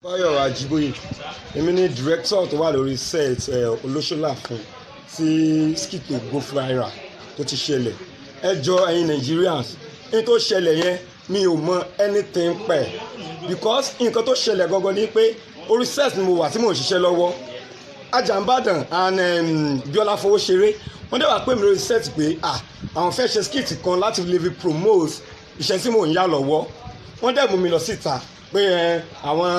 Báyọ̀ Ajíbóyè èmi ni director tó wà lórí set olóṣòlà fún tí skit tó go viral tó ti ṣẹlẹ̀ ẹ jọ̀ọ́ ẹ̀yin Nigerians ní tó ṣẹlẹ̀ yẹn mi ò mọ anything pẹ̀ because nǹkan tó ṣẹlẹ̀ gangan ni pé orí set ni mo wà tí mò ń ṣiṣẹ́ lọ́wọ́ Ajambádàn and Biola Fowóṣeré wọ́n dẹ̀ wá pè mí lórí set pé àwọn fẹ́ ṣe skit kan láti lè fi promote iṣẹ́ tí mò ń yá lọ́wọ́ wọ́n dẹ̀ mú mi lọ síta pé àwọn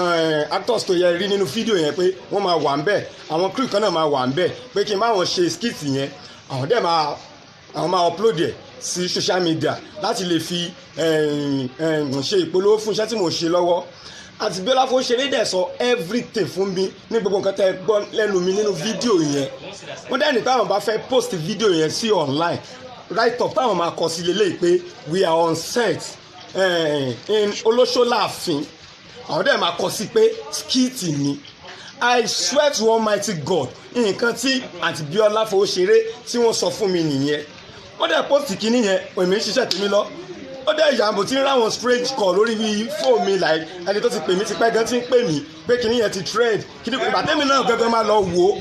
actors tó yẹ rí nínú fídíò yẹn pé wọ́n máa wà ń bẹ̀ àwọn crew kan náà máa wà ń bẹ̀ pé kí n bá wọn ṣe skit yẹn àwọn dẹ̀ máa upload ẹ̀ sí social media láti lè fi ṣe ìpolówó fún iṣẹ́ tí mò ń ṣe lọ́wọ́ àti Biola Fowóṣeré dẹ̀ sọ everything fún mi ní gbogbo nǹkan tẹ́ gbọ́ lẹ́nu mi nínú fídíò yẹn wọ́n dẹ̀ ní táwọn bá fẹ́ post fídíò yẹn sí online right up táwọn máa kọ sí lélẹ́yìí pé we are on set in olóṣòláàfin àwọn dẹ̀ máa kọ sí pé skit ni I swear to Almighty God nǹkan tí àti Biola Fowóṣeré tí wọ́n sọ fún mi nìyẹn wọ́n dẹ̀ post kínní yẹn èmi ń ṣiṣẹ́ tèmi lọ ó dẹ̀ yàgò tí ń ráwọn strange call lórí fóònù mi like ẹni tó ti pè mí ti pẹ́ gan tí ń pè mí pé kínní yẹn ti trend kínní ìgbà tẹ́mi náà gangan máa lọ wò ó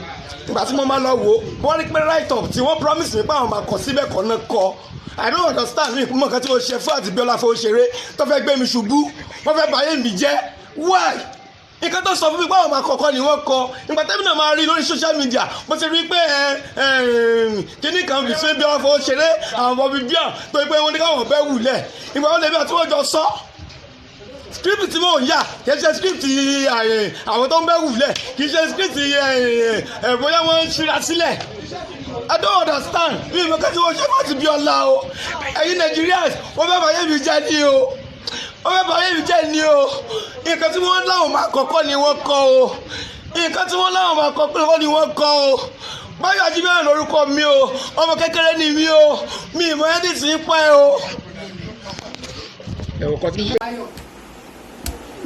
ìgbà tí mo máa lọ wò ó wọ́n rí pé right up tí wọ́n promise mi pé àwọn máa kọ síbẹ̀ kọ́ náà kọ́ I don't understand mi mọ̀ nǹkan tí mo ṣe fún àti Biola Fowóṣeré tó fẹ́ gbé mi ṣubú wọ́n fẹ́ báyé mi jẹ́ why nǹkan tó sọ fún mi pé àwọn máa kọ̀ọ̀kan ni wọ́n kọ ìgbà tẹ́mi náà máa rí lórí social media mo ti rí pé kíní kan fi sí Biola Fowóṣeré àwọn ọmọ bíbí à tó pé wọ́n ní káwọn bẹ́ wùlẹ̀ ìgbà wọn lè bí àti wọ́n jọ sọ script tí mò ń yà kì í ṣe script àwọn tó ń bẹ́ wùlẹ̀ kì í ṣe script bóyá wọ́n ń ṣíra sílẹ̀ I don't understand mi ìmọ̀ kẹ́tí wọ́n ṣe fún ti Biola o ẹ̀yin Nigerians wọ́n fẹ́ bàyẹ̀ mi jẹ́ ní o wọ́n fẹ́ bàyẹ̀ mi jẹ́ ní o nǹkan tí wọ́n láwọn máa kọ́kọ́ ni wọ́n kọ́ o nǹkan tí wọ́n láwọn máa kọ́kọ́ ni wọ́n kọ́ o Báyọ̀ Ajíbóyè lórúkọ mi o ọmọ kékeré ni mi o mi ìmọ̀ ẹni tí ń pa ẹ o.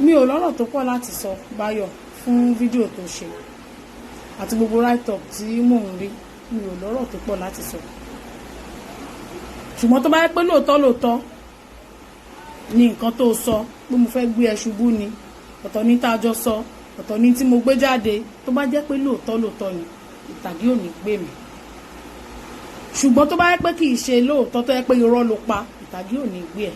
mi ò lọ́rọ̀ tó pọ̀ láti sọ Báyọ̀ fún fídíò tó ṣe àti gbogbo write up tí mò ń rí mi ò lọ́rọ̀ tó pọ̀ láti sọ ṣùgbọ́n tó bá yẹ pé lóòótọ́ ni nǹkan tó sọ pé mo fẹ́ gbé ẹ ṣubú ni ọ̀tọ̀ ní tá a jọ sọ ọ̀tọ̀ ní tí mo gbé jáde tó bá jẹ́ pé lóòótọ́ ni ìtàgé ò ní gbé mi ṣùgbọ́n tó bá yẹ pé kì í ṣe lóòótọ́ tó yẹ pé irọ́ ló pa ìtàgé ò ní gbé ẹ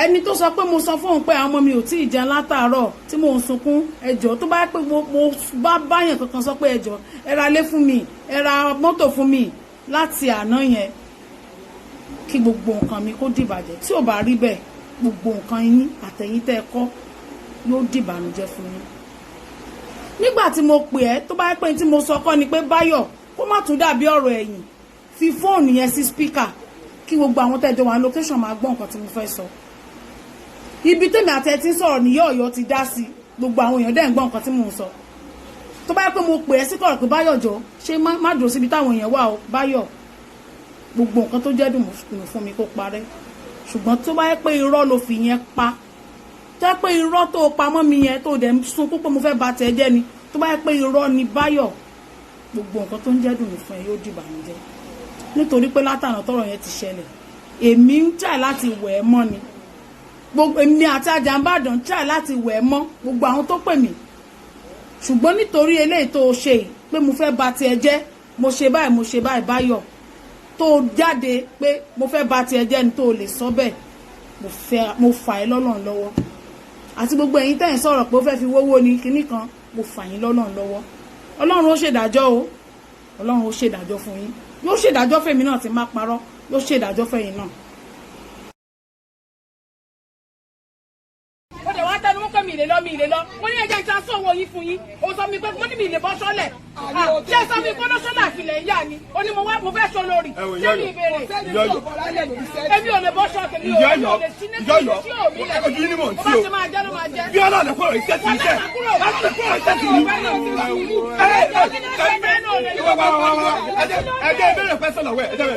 ẹni tó sọ pé mo sọ fóun pé àwọn ọmọ mi ò tí ì jẹun látàárọ̀ tí mò ń sunkún ẹjọ́ tó bá yẹ pé mo bá báyàn kankan sọ pé ẹjọ́ ẹ ra ilé fún mi ẹ ra mọ́tò fún mi láti àná yẹn kí gbogbo nǹkan mi kó dìbàjẹ́ tí ò bá rí bẹ́ẹ̀ gbogbo nǹkan yín àtẹ̀yìn tẹ́ ẹ kọ́ yóò dìbànújẹ́ fún yín nígbà tí mo pè ẹ́ tó bá yẹ pé tí mo sọ kọ́ ni pé Báyọ̀ kó má tún dàbí ọ̀rọ̀ ẹ̀yìn fi fóònù yẹn sí spíkà kí gbogbo àwọn tẹ́jọ wà location máa gbọ́ nǹkan tí mo fẹ́ sọ ibi tèmi àti ẹ ti ń sọ̀rọ̀ ní Ọ̀yọ́ ti dá sí gbogbo àwọn èèyàn dẹ̀ ń gbọ́ nǹkan tí mò ń sọ tó bá yẹ pé mo pè ẹ́ sí kọ̀rọ̀ pé Báyọ̀ jọ ṣé má dúró síbi táwọn èèyàn wà o Báyọ̀ gbogbo nǹkan tó jẹ́ dùn fún mi kó parẹ́ ṣùgbọ́n tó bá yẹ pé irọ́ ló fi yẹn pa tó yẹ pé irọ́ tó pamọ́ mi yẹn tó dẹ̀ ń sunkún pé mo fẹ́ bà tẹ̀ jẹ́ ni tó bá yẹ pé irọ́ ni Báyọ̀ gbogbo nǹkan tó ń jẹ́ dùn fún ẹ yóò dìbànújẹ́ nítorí pé látànà tọ́rọ̀ yẹn ti ṣẹlẹ̀ èmi ń try láti wẹ̀ ẹ́ mọ́ ni gbogbo èmi àti Ajambádàn try láti wẹ̀ ẹ́ mọ́ gbogbo àwọn tó pè mí ṣùgbọ́n nítorí eléyìí tó ṣe pé mo fẹ́ bà tiẹ̀ jẹ́ mo ṣe báyìí Báyọ̀ tó jáde pé mo fẹ́ bà tiẹ̀ jẹ́ ni tó lè sọ bẹ́ẹ̀ mo fà ẹ́ lọ́lọ́run lọ́wọ́ àti gbogbo ẹ̀yin tẹ́yìn sọ̀rọ̀ pé ó fẹ́ fi wówó ni kinní kan mo fà yín lọ́lọ́run lọ́wọ́ Ọlọ́run ó ṣèdájọ́ o Ọlọ́run ó ṣèdájọ́ fún yín yóò ṣèdájọ́ fẹ́mi náà tí má parọ́ yóò ṣèdájọ́ fẹ́yìn náà. ó dẹ̀ wá tẹnu mọ́ pé mi ì lè lọ mo ní ẹjẹ́ ìta sọ̀wọ́ yín fún yín ó sọ mi pé mo ní mi ì lè bọ́ sọ́lẹ̀ ṣé sọ mi kọ́ lọ́sọ́lẹ̀ àfilẹ̀ yá ni ó ní mo fẹ́ sọ lórí ṣé mi ìbéèrè èmi ò lè bọ́ sọ́ tèmi ò lè sí ní tí ò mi lẹ̀ sí ó bá ti máa jẹ́ ló máa jẹ́. Biola lè kúrò iṣẹ́ tí iṣẹ́ láti lè kúrò iṣẹ́ tí ẹjẹ́ ìbéèrè fẹ́ sọ̀rọ̀ wẹ̀ ẹjẹ́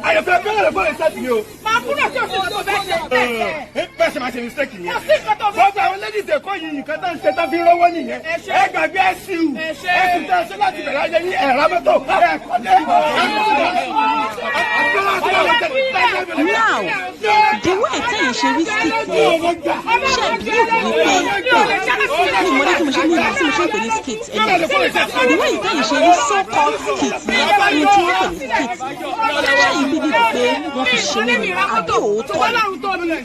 àyẹ̀fẹ́ Biola lè kúrò iṣẹ́ tí mi o. máa kúrò tí o sì tó bẹ́ẹ̀ ṣe bẹ́ẹ̀ ṣe máa ṣe mistake nìyẹn. gbogbo àwọn ladies ẹ̀kọ́ yìí nǹkan tá ń ṣe tán fi rówó nìyẹn. ẹ gbàgbé ẹ̀sìn tẹ́ ṣe láti bẹ̀rẹ̀ ayé yín ẹ̀rọ mọ́tò ẹ̀kọ́ dé. Now, the way I tell you, she risky. She believe wípé mo ṣe ní tí mo ṣe ń pè ní skit ẹni ìwé ìtẹ́yìn ṣe ní so-called skit ní ohun tí wọ́n pè ní skit ṣé ìbí bíi pé wọ́n fi ṣe mí àbí òótọ́ ni.